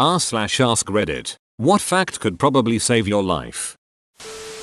r/ask Reddit. What fact could probably save your life?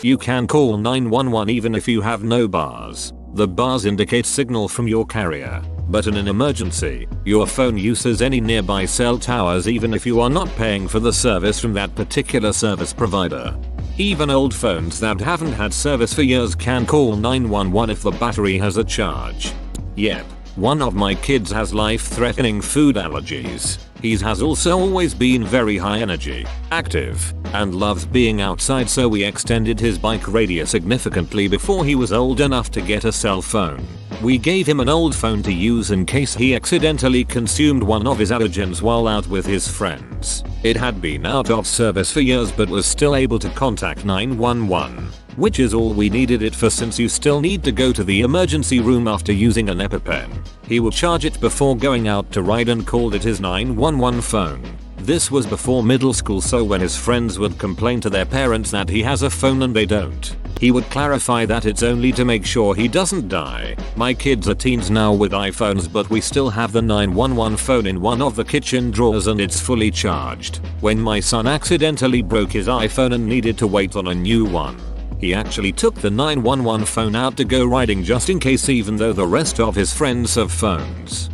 You can call 911 even if you have no bars. The bars indicate signal from your carrier. But in an emergency, your phone uses any nearby cell towers even if you are not paying for the service from that particular service provider. Even old phones that haven't had service for years can call 911 if the battery has a charge. Yep, one of my kids has life-threatening food allergies. He has also always been very high energy, active, and loves being outside, so we extended his bike radius significantly before he was old enough to get a cell phone. We gave him an old phone to use in case he accidentally consumed one of his allergens while out with his friends. It had been out of service for years but was still able to contact 911. Which is all we needed it for, since you still need to go to the emergency room after using an EpiPen. He would charge it before going out to ride and called it his 911 phone. This was before middle school, so when his friends would complain to their parents that he has a phone and they don't, he would clarify that it's only to make sure he doesn't die. My kids are teens now with iPhones, but we still have the 911 phone in one of the kitchen drawers and it's fully charged. When my son accidentally broke his iPhone and needed to wait on a new one, he actually took the 911 phone out to go riding just in case, even though the rest of his friends have phones.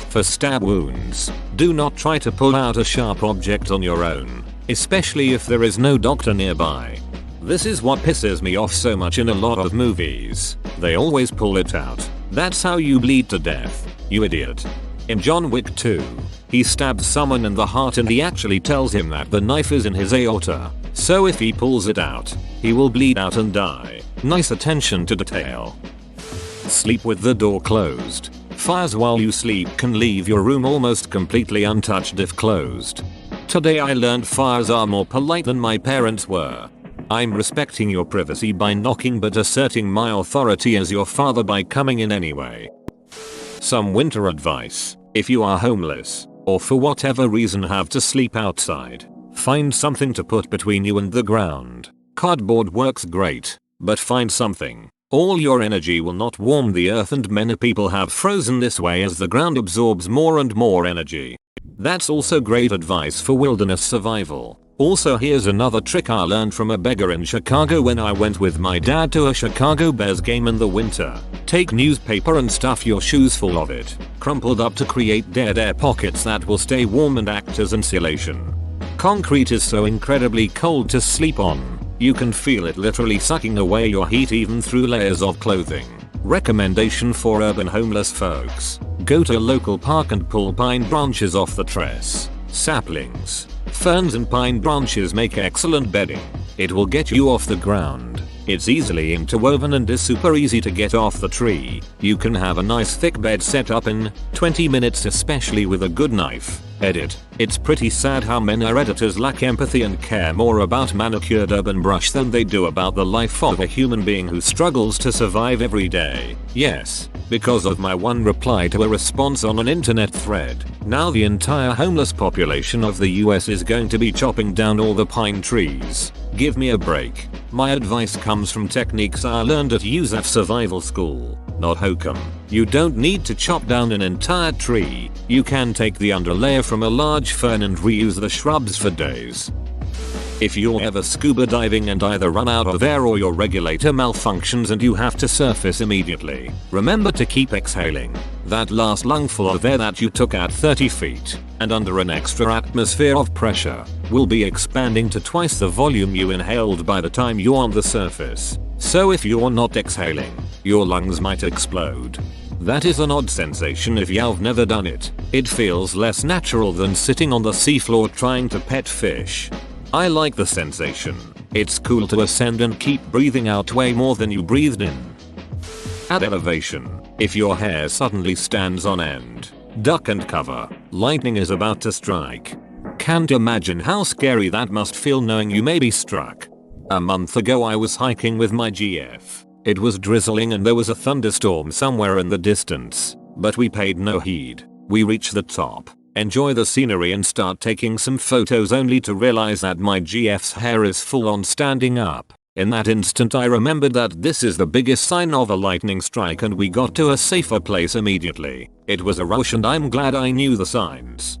For stab wounds, do not try to pull out a sharp object on your own, especially if there is no doctor nearby. This is what pisses me off so much in a lot of movies. They always pull it out. That's how you bleed to death, you idiot. In John Wick 2, he stabs someone in the heart and he actually tells him that the knife is in his aorta. So if he pulls it out, he will bleed out and die. Nice attention to detail. Sleep with the door closed. Fires while you sleep can leave your room almost completely untouched if closed. Today I learned fires are more polite than my parents were. I'm respecting your privacy by knocking, but asserting my authority as your father by coming in anyway. Some winter advice. If you are homeless, or for whatever reason have to sleep outside, find something to put between you and the ground. Cardboard works great, but find something. All your energy will not warm the earth, and many people have frozen this way as the ground absorbs more and more energy. That's also great advice for wilderness survival. Also, here's another trick I learned from a beggar in Chicago when I went with my dad to a Chicago Bears game in the winter. Take newspaper and stuff your shoes full of it, crumpled up to create dead air pockets that will stay warm and act as insulation. Concrete is so incredibly cold to sleep on. You can feel it literally sucking away your heat even through layers of clothing. Recommendation for urban homeless folks. Go to a local park and pull pine branches off the tress. Saplings, ferns and pine branches make excellent bedding. It will get you off the ground. It's easily interwoven and is super easy to get off the tree. You can have a nice thick bed set up in 20 minutes, especially with a good knife. Edit. It's pretty sad how many editors lack empathy and care more about manicured urban brush than they do about the life of a human being who struggles to survive every day. Yes, because of my one reply to a response on an internet thread, now the entire homeless population of the US is going to be chopping down all the pine trees. Give me a break. My advice comes from techniques I learned at USAF survival school, not hokum. You don't need to chop down an entire tree. You can take the underlayer from a large fern and reuse the shrubs for days. If you're ever scuba diving and either run out of air or your regulator malfunctions and you have to surface immediately, remember to keep exhaling. That last lungful of air that you took at 30 feet and under an extra atmosphere of pressure will be expanding to twice the volume you inhaled by the time you're on the surface. So if you're not exhaling, your lungs might explode. That is an odd sensation if you've never done it. It feels less natural than sitting on the seafloor trying to pet fish. I like the sensation. It's cool to ascend and keep breathing out way more than you breathed in. At elevation, if your hair suddenly stands on end, duck and cover. Lightning is about to strike. Can't imagine how scary that must feel knowing you may be struck. A month ago I was hiking with my GF. It was drizzling and there was a thunderstorm somewhere in the distance, but we paid no heed. We reached the top, enjoy the scenery and start taking some photos, only to realize that my GF's hair is full on standing up. In that instant I remembered that this is the biggest sign of a lightning strike and we got to a safer place immediately. It was a rush and I'm glad I knew the signs.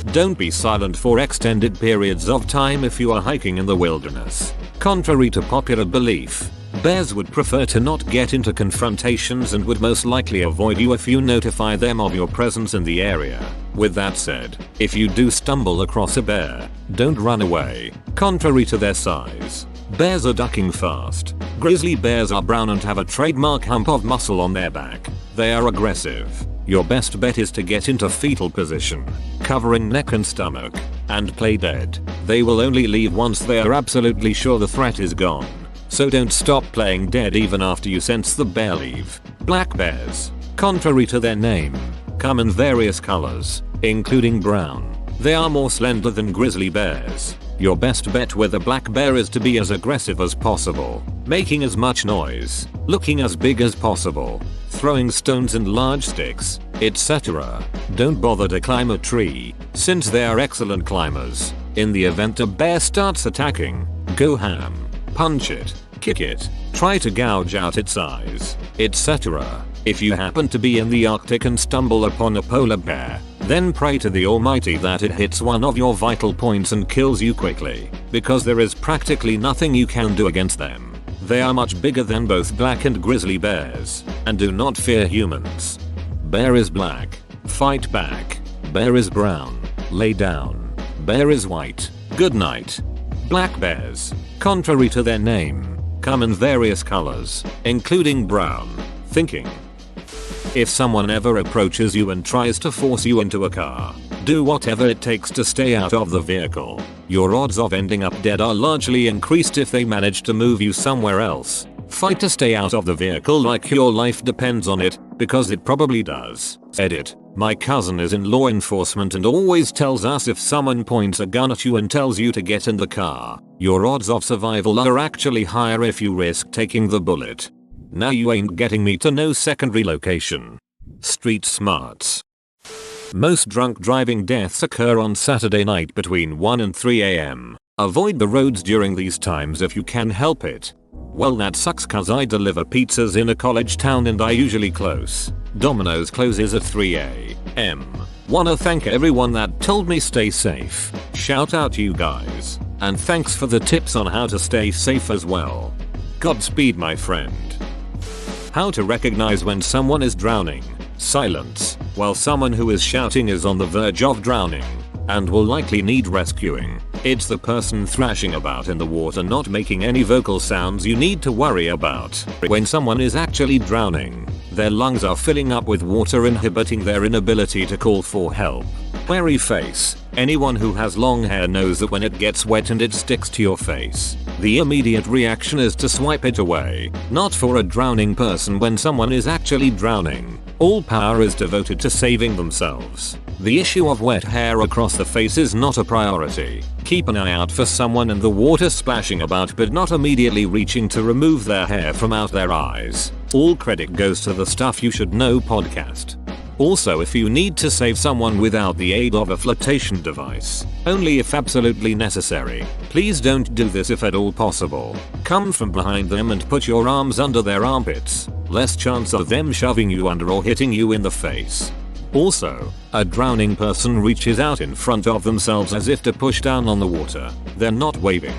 Don't be silent for extended periods of time if you are hiking in the wilderness. Contrary to popular belief, bears would prefer to not get into confrontations and would most likely avoid you if you notify them of your presence in the area. With that said, if you do stumble across a bear, don't run away. Contrary to their size, bears are ducking fast. Grizzly bears are brown and have a trademark hump of muscle on their back. They are aggressive. Your best bet is to get into fetal position, covering neck and stomach, and play dead. They will only leave once they are absolutely sure the threat is gone. So don't stop playing dead even after you sense the bear leave. Black bears, contrary to their name, come in various colors, including brown. They are more slender than grizzly bears. Your best bet with a black bear is to be as aggressive as possible, making as much noise, looking as big as possible, throwing stones and large sticks, etc. Don't bother to climb a tree, since they are excellent climbers. In the event a bear starts attacking, go ham, punch it, kick it, try to gouge out its eyes, etc. If you happen to be in the Arctic and stumble upon a polar bear, then pray to the Almighty that it hits one of your vital points and kills you quickly, because there is practically nothing you can do against them. They are much bigger than both black and grizzly bears, and do not fear humans. Bear is black, fight back. Bear is brown, lay down. Bear is white, good night. Black bears, contrary to their name, come in various colors, including brown. Thinking. If someone ever approaches you and tries to force you into a car, do whatever it takes to stay out of the vehicle. Your odds of ending up dead are largely increased if they manage to move you somewhere else. Fight to stay out of the vehicle like your life depends on it, because it probably does. Edit. My cousin is in law enforcement and always tells us if someone points a gun at you and tells you to get in the car, your odds of survival are actually higher if you risk taking the bullet. Now you ain't getting me to no secondary location. Street smarts. Most drunk driving deaths occur on Saturday night between 1 and 3 am. Avoid the roads during these times if you can help it. Well, that sucks cause I deliver pizzas in a college town and I usually close. Domino's closes at 3 am. Wanna thank everyone that told me stay safe. Shout out you guys. And thanks for the tips on how to stay safe as well. Godspeed my friend. How to recognize when someone is drowning. Silence, while someone who is shouting is on the verge of drowning and will likely need rescuing. It's the person thrashing about in the water not making any vocal sounds you need to worry about. When someone is actually drowning, their lungs are filling up with water inhibiting their inability to call for help. Hairy face. Anyone who has long hair knows that when it gets wet and it sticks to your face, the immediate reaction is to swipe it away. Not for a drowning person when someone is actually drowning. All power is devoted to saving themselves. The issue of wet hair across the face is not a priority. Keep an eye out for someone in the water splashing about but not immediately reaching to remove their hair from out their eyes. All credit goes to the Stuff You Should Know podcast. Also, if you need to save someone without the aid of a flotation device, only if absolutely necessary, please don't do this if at all possible. Come from behind them and put your arms under their armpits. Less chance of them shoving you under or hitting you in the face. Also, a drowning person reaches out in front of themselves as if to push down on the water. They're not waving.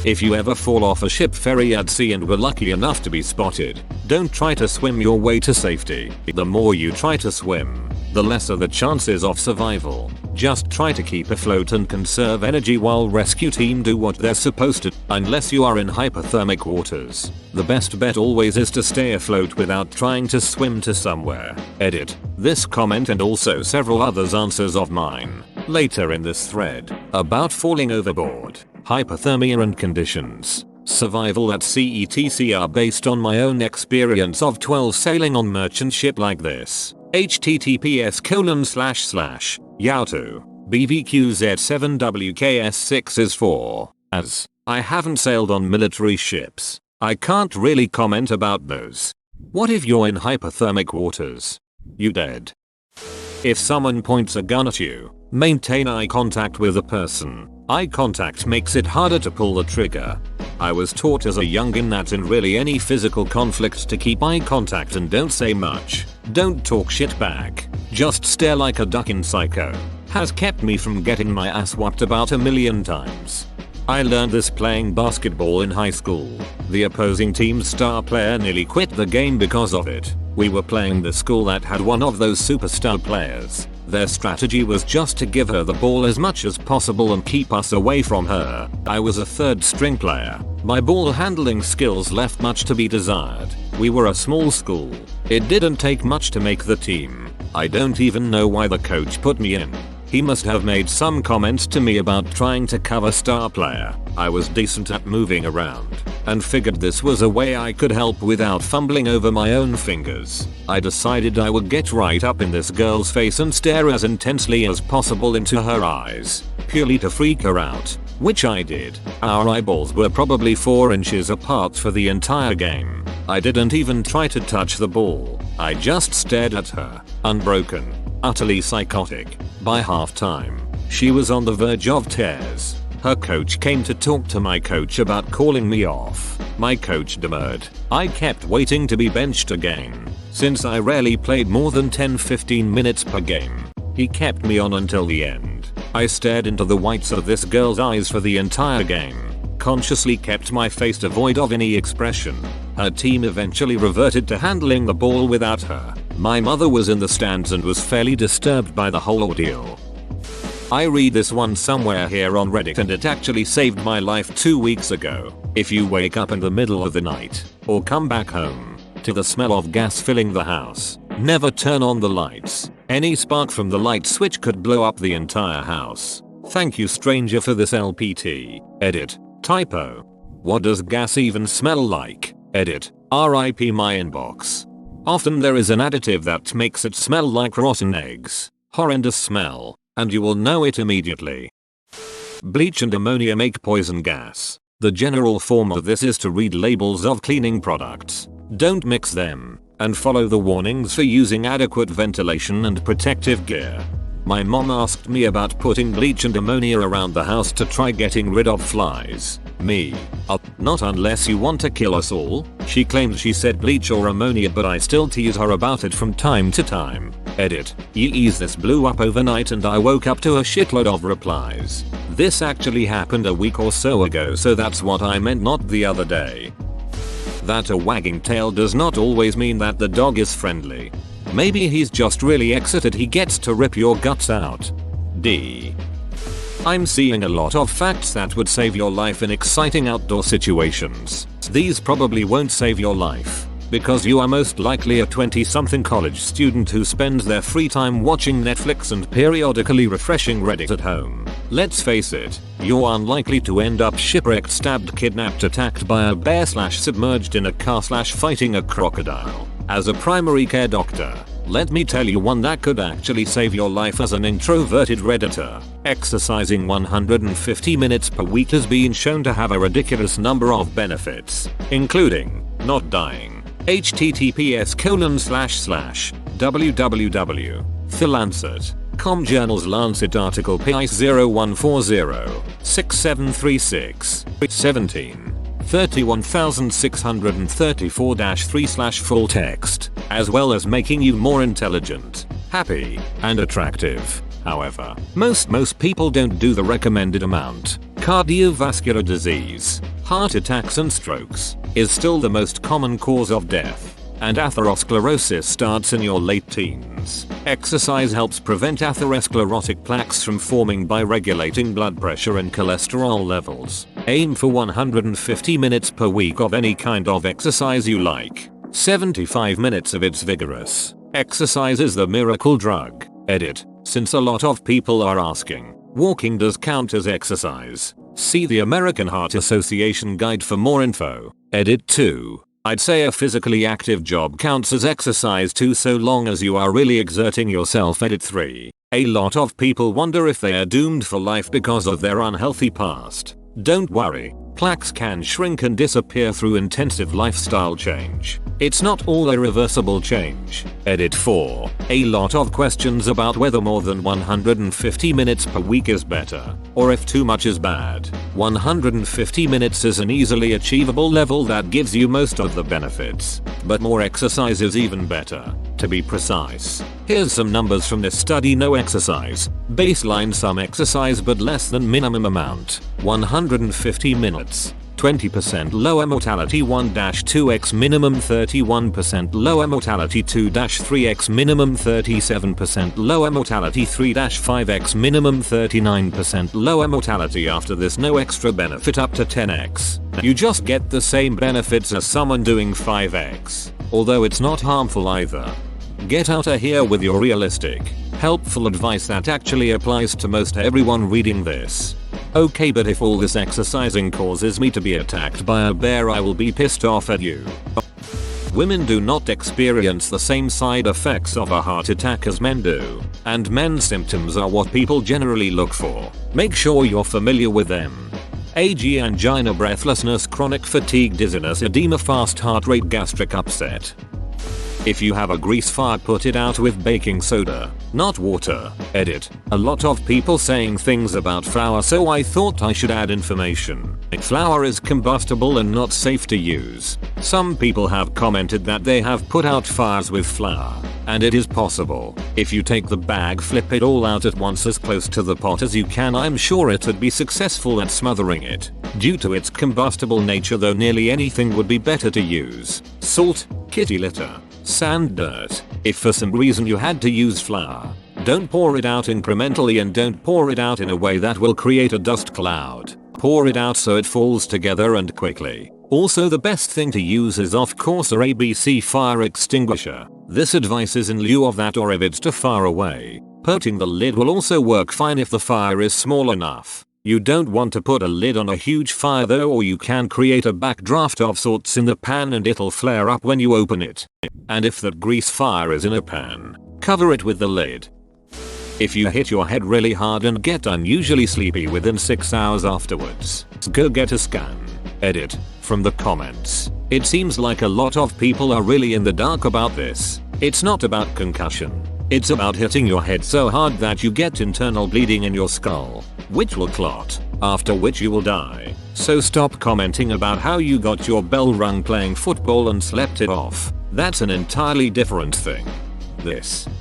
If you ever fall off a ship ferry at sea and were lucky enough to be spotted, don't try to swim your way to safety. The more you try to swim, the lesser the chances of survival. Just try to keep afloat and conserve energy while rescue team do what they're supposed to, unless you are in hypothermic waters. The best bet always is to stay afloat without trying to swim to somewhere. Edit. This comment and also several others answers of mine later in this thread about falling overboard, hypothermia and conditions. Survival at sea etc are based on my own experience of 12 sailing on merchant ship like this. https://yauto BVQZ7WKS6 is 4. As I haven't sailed on military ships, I can't really comment about those. What if you're in hypothermic waters? You dead. If someone points a gun at you, maintain eye contact with the person. Eye contact makes it harder to pull the trigger. I was taught as a youngin that in really any physical conflict to keep eye contact and don't say much. Don't talk shit back. Just stare like a duck in Psycho. has kept me from getting my ass whooped about a million times. I learned this playing basketball in high school. The opposing team's star player nearly quit the game because of it. We were playing the school that had one of those superstar players. Their strategy was just to give her the ball as much as possible and keep us away from her. I was a third string player. My ball handling skills left much to be desired. We were a small school. It didn't take much to make the team. I don't even know why the coach put me in. He must have made some comments to me about trying to cover star player. I was decent at moving around and figured this was a way I could help without fumbling over my own fingers. I decided I would get right up in this girl's face and stare as intensely as possible into her eyes, purely to freak her out, which I did. Our eyeballs were probably 4 inches apart for the entire game. I didn't even try to touch the ball. I just stared at her, unbroken, utterly psychotic. By halftime, she was on the verge of tears. Her coach came to talk to my coach about calling me off. My coach demurred. I kept waiting to be benched again, since I rarely played more than 10-15 minutes per game. He kept me on until the end. I stared into the whites of this girl's eyes for the entire game, consciously kept my face devoid of any expression. Her team eventually reverted to handling the ball without her. My mother was in the stands and was fairly disturbed by the whole ordeal. I read this one somewhere here on Reddit and it actually saved my life 2 weeks ago. If you wake up in the middle of the night or come back home to the smell of gas filling the house, never turn on the lights. Any spark from the light switch could blow up the entire house. Thank you stranger for this LPT. Edit. Typo. What does gas even smell like? Edit. RIP my inbox. Often there is an additive that makes it smell like rotten eggs. Horrendous smell, and you will know it immediately. Bleach and ammonia make poison gas. The general form of this is to read labels of cleaning products. Don't mix them, and follow the warnings for using adequate ventilation and protective gear. My mom asked me about putting bleach and ammonia around the house to try getting rid of flies. Me. Not unless you want to kill us all. She claims she said bleach or ammonia, but I still tease her about it from time to time. Edit. Yeez, this blew up overnight and I woke up to a shitload of replies. This actually happened a week or so ago, so that's what I meant, not the other day. That a wagging tail does not always mean that the dog is friendly. Maybe he's just really excited he gets to rip your guts out. D. I'm seeing a lot of facts that would save your life in exciting outdoor situations. These probably won't save your life, because you are most likely a 20-something college student who spends their free time watching Netflix and periodically refreshing Reddit at home. Let's face it, you're unlikely to end up shipwrecked, stabbed, kidnapped, attacked by a bear / submerged in a car / fighting a crocodile. As a primary care doctor, let me tell you one that could actually save your life as an introverted Redditor. Exercising 150 minutes per week has been shown to have a ridiculous number of benefits, including not dying. https://www.thelancet.com Journals Lancet article PIS 0140-6736 17 31634-3 full text, as well as making you more intelligent, happy, and attractive. However, most people don't do the recommended amount. Cardiovascular disease, heart attacks and strokes, is still the most common cause of death, and atherosclerosis starts in your late teens. Exercise helps prevent atherosclerotic plaques from forming by regulating blood pressure and cholesterol levels. Aim for 150 minutes per week of any kind of exercise you like. 75 minutes of it's vigorous. Exercise is the miracle drug. Edit. Since a lot of people are asking, walking does count as exercise. See the American Heart Association guide for more info. Edit 2. I'd say a physically active job counts as exercise too, so long as you are really exerting yourself. Edit 3. A lot of people wonder if they are doomed for life because of their unhealthy past. Don't worry, plaques can shrink and disappear through intensive lifestyle change. It's not all irreversible change. Edit 4. A lot of questions about whether more than 150 minutes per week is better, or if too much is bad. 150 minutes is an easily achievable level that gives you most of the benefits, but more exercise is even better. To be precise, here's some numbers from this study. No exercise. Baseline some exercise but less than minimum amount. 150 minutes. 20% lower mortality 1-2x minimum 31% lower mortality 2-3x minimum 37% lower mortality 3-5x minimum 39% lower mortality. After this, no extra benefit up to 10x. You just get the same benefits as someone doing 5x, although it's not harmful either. Get out of here with your realistic, helpful advice that actually applies to most everyone reading this. Okay, but if all this exercising causes me to be attacked by a bear, I will be pissed off at you. Women do not experience the same side effects of a heart attack as men do, and men's symptoms are what people generally look for. Make sure you're familiar with them. AG, angina, breathlessness, chronic fatigue, dizziness, edema, fast heart rate, gastric upset. If you have a grease fire, put it out with baking soda, not water. Edit. A lot of people saying things about flour, so I thought I should add information. Flour is combustible and not safe to use. Some people have commented that they have put out fires with flour, and it is possible. If you take the bag, flip it all out at once as close to the pot as you can, I'm sure it would be successful at smothering it. Due to its combustible nature though, nearly anything would be better to use. Salt, kitty litter, sand, dirt. If for some reason you had to use flour, don't pour it out incrementally and don't pour it out in a way that will create a dust cloud. Pour it out so it falls together and quickly. Also, the best thing to use is of course a ABC fire extinguisher. This advice is in lieu of that or if it's too far away. Putting the lid will also work fine if the fire is small enough. You don't want to put a lid on a huge fire though, or you can create a backdraft of sorts in the pan and it'll flare up when you open it. And if that grease fire is in a pan, cover it with the lid. If you hit your head really hard and get unusually sleepy within 6 hours afterwards, go get a scan. Edit. From the comments, it seems like a lot of people are really in the dark about this. It's not about concussion. It's about hitting your head so hard that you get internal bleeding in your skull, which will clot, after which you will die. So stop commenting about how you got your bell rung playing football and slept it off. That's an entirely different thing.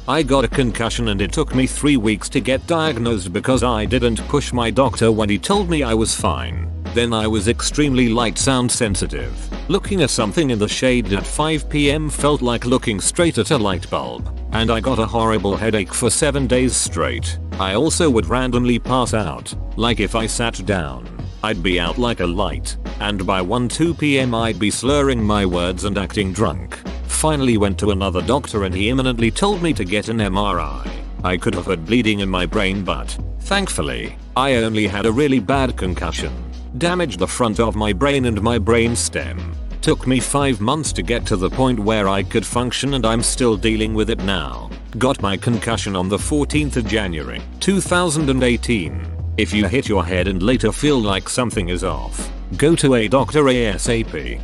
I got a concussion and it took me 3 weeks to get diagnosed because I didn't push my doctor when he told me I was fine. Then I was extremely light sound sensitive. Looking at something in the shade at 5 PM felt like looking straight at a light bulb. And I got a horrible headache for 7 days straight. I also would randomly pass out. Like if I sat down, I'd be out like a light. And by 1-2 PM I'd be slurring my words and acting drunk. Finally went to another doctor and he imminently told me to get an MRI. I could have had bleeding in my brain, but thankfully, I only had a really bad concussion. Damaged the front of my brain and my brain stem. Took me 5 months to get to the point where I could function and I'm still dealing with it now. Got my concussion on the 14th of January, 2018. If you hit your head and later feel like something is off, go to a doctor ASAP.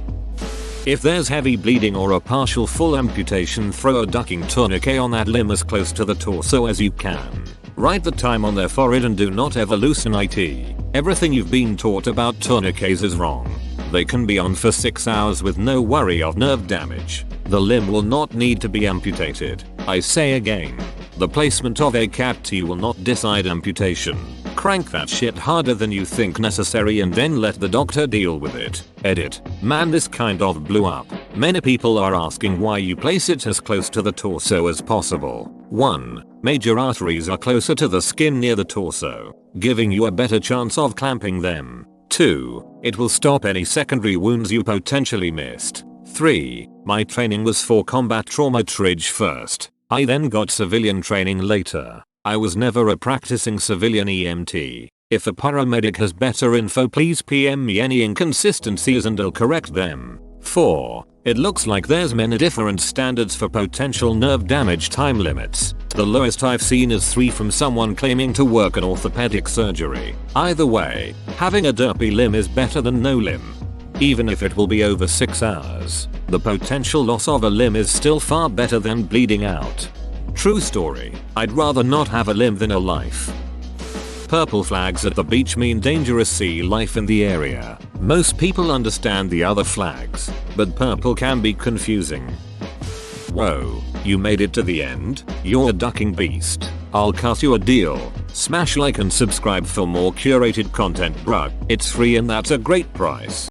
If there's heavy bleeding or a partial full amputation, throw a ducking tourniquet on that limb as close to the torso as you can. Write the time on their forehead and do not ever loosen it. Everything you've been taught about tourniquets is wrong. They can be on for 6 hours with no worry of nerve damage. The limb will not need to be amputated. I say again, the placement of a CAT will not decide amputation. Crank that shit harder than you think necessary and then let the doctor deal with it. Edit. Man, this kind of blew up. Many people are asking why you place it as close to the torso as possible. 1. Major arteries are closer to the skin near the torso, giving you a better chance of clamping them. 2. It will stop any secondary wounds you potentially missed. 3. My training was for combat trauma triage first. I then got civilian training later. I was never a practicing civilian EMT. If a paramedic has better info, please PM me any inconsistencies and I'll correct them. 4. It looks like there's many different standards for potential nerve damage time limits. The lowest I've seen is 3 from someone claiming to work in orthopedic surgery. Either way, having a derpy limb is better than no limb. Even if it will be over 6 hours, the potential loss of a limb is still far better than bleeding out. True story, I'd rather not have a limb than a life. Purple flags at the beach mean dangerous sea life in the area. Most people understand the other flags, but purple can be confusing. Whoa, you made it to the end? You're a ducking beast. I'll cut you a deal. Smash like and subscribe for more curated content, bruh. It's free and that's a great price.